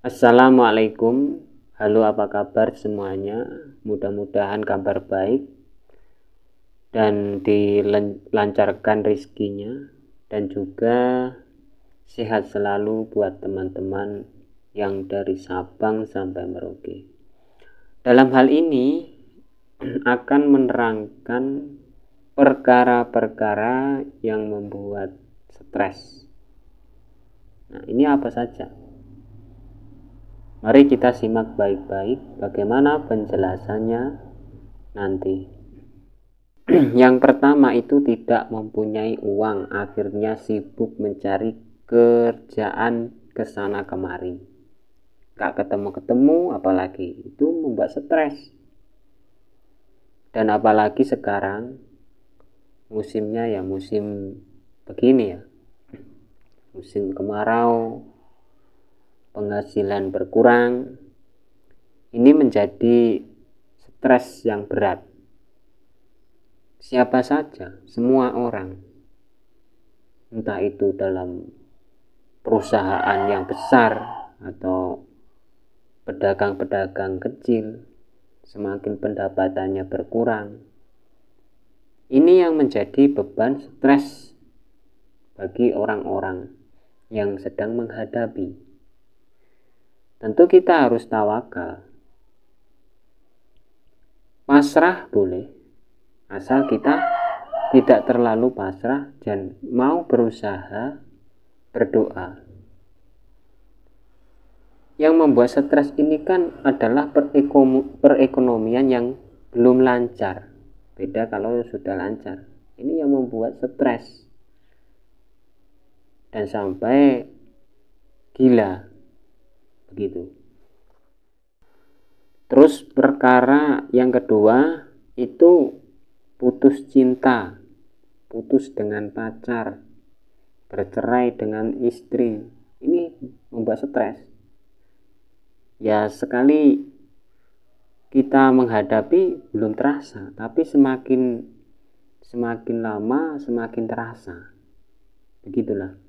Assalamualaikum, halo apa kabar semuanya, mudah-mudahan kabar baik dan dilancarkan rezekinya dan juga sehat selalu buat teman-teman yang dari Sabang sampai Merauke. Dalam hal ini akan menerangkan perkara-perkara yang membuat stres. Nah, ini apa saja? Mari kita simak baik-baik bagaimana penjelasannya nanti. Yang pertama itu tidak mempunyai uang, akhirnya sibuk mencari kerjaan kesana kemari. Gak ketemu-ketemu, apalagi itu membuat stres. Dan apalagi sekarang musimnya ya musim begini ya, musim kemarau, penghasilan berkurang. Ini menjadi stres yang berat. Siapa saja, semua orang, entah itu dalam perusahaan yang besar atau pedagang-pedagang kecil, semakin pendapatannya berkurang. Ini yang menjadi beban stres bagi orang-orang yang sedang menghadapi. Tentu kita harus tawakal. Pasrah boleh, asal kita tidak terlalu pasrah dan mau berusaha berdoa. Yang membuat stres ini kan adalah perekonomian yang belum lancar. Beda kalau sudah lancar. Ini yang membuat stres dan sampai gila begitu. Terus perkara yang kedua itu putus cinta, putus dengan pacar, bercerai dengan istri. Ini membuat stres. Ya sekali kita menghadapi belum terasa, tapi semakin lama semakin terasa. Begitulah.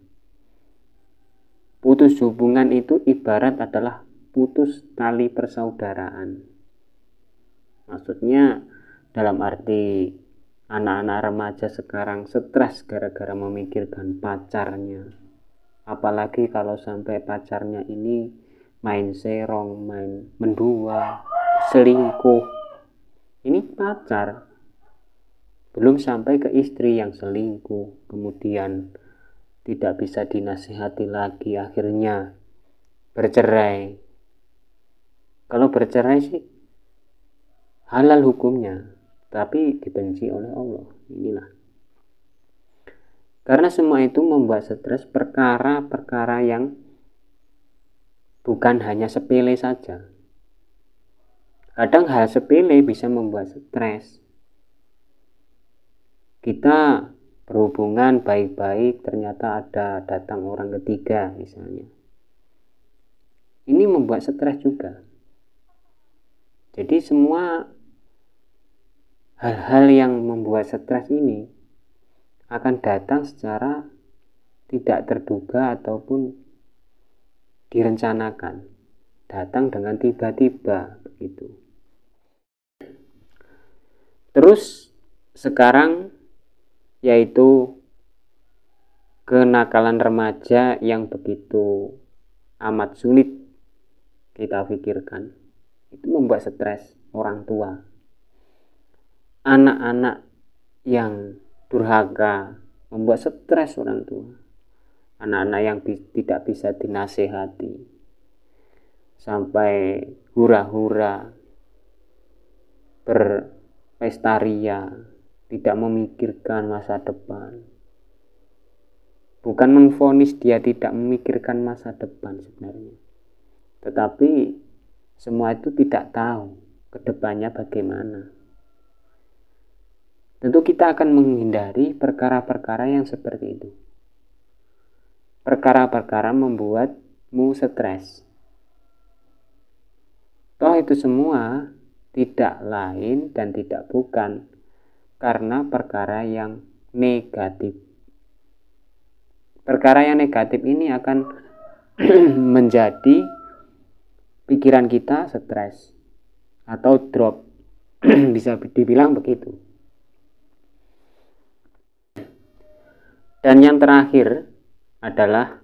Putus hubungan itu ibarat adalah putus tali persaudaraan. Maksudnya dalam arti anak-anak remaja sekarang stres gara-gara memikirkan pacarnya. Apalagi kalau sampai pacarnya ini main serong, main mendua, selingkuh. Ini pacar. Belum sampai ke istri yang selingkuh, kemudian tidak bisa dinasihati lagi, akhirnya bercerai. Kalau bercerai sih halal hukumnya, tapi dibenci oleh Allah. Inilah. Karena semua itu membuat stres, perkara-perkara yang bukan hanya sepele saja. Kadang hal sepele bisa membuat stres. Kita berhubungan baik-baik, ternyata ada datang orang ketiga misalnya. Ini membuat stres juga. Jadi semua hal-hal yang membuat stres ini akan datang secara tidak terduga ataupun direncanakan. Datang dengan tiba-tiba begitu. Terus sekarang yaitu kenakalan remaja yang begitu amat sulit kita pikirkan. Itu membuat stres orang tua. Anak-anak yang durhaka membuat stres orang tua. Anak-anak yang tidak bisa dinasehati, sampai hura-hura, berpesta ria, tidak memikirkan masa depan. Bukan memvonis dia tidak memikirkan masa depan sebenarnya, tetapi semua itu tidak tahu ke depannya bagaimana. Tentu kita akan menghindari perkara-perkara yang seperti itu. Perkara-perkara membuatmu stres. Toh itu semua tidak lain dan tidak bukan karena perkara yang negatif. Perkara yang negatif ini akan menjadi pikiran kita stres atau drop. Bisa dibilang begitu. Dan yang terakhir adalah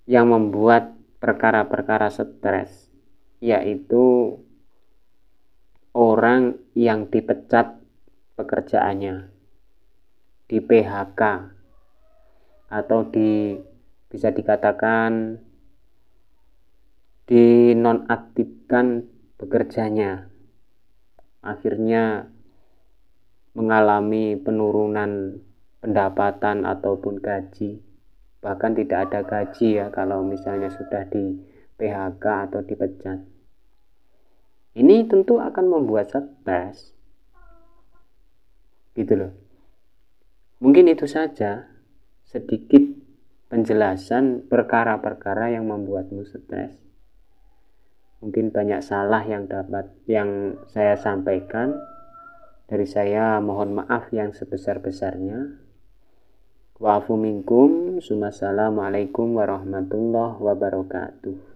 yang membuat perkara-perkara stres, yaitu orang yang dipecat pekerjaannya, di PHK, atau bisa dikatakan dinonaktifkan bekerjanya, akhirnya mengalami penurunan pendapatan ataupun gaji, bahkan tidak ada gaji ya kalau misalnya sudah di PHK atau dipecat. Ini tentu akan membuat stres, gitu loh. Mungkin itu saja sedikit penjelasan perkara-perkara yang membuatmu stres. Mungkin banyak salah yang saya sampaikan. Dari saya mohon maaf yang sebesar-besarnya. Wa'afu minkum. Assalamualaikum warahmatullahi wabarakatuh.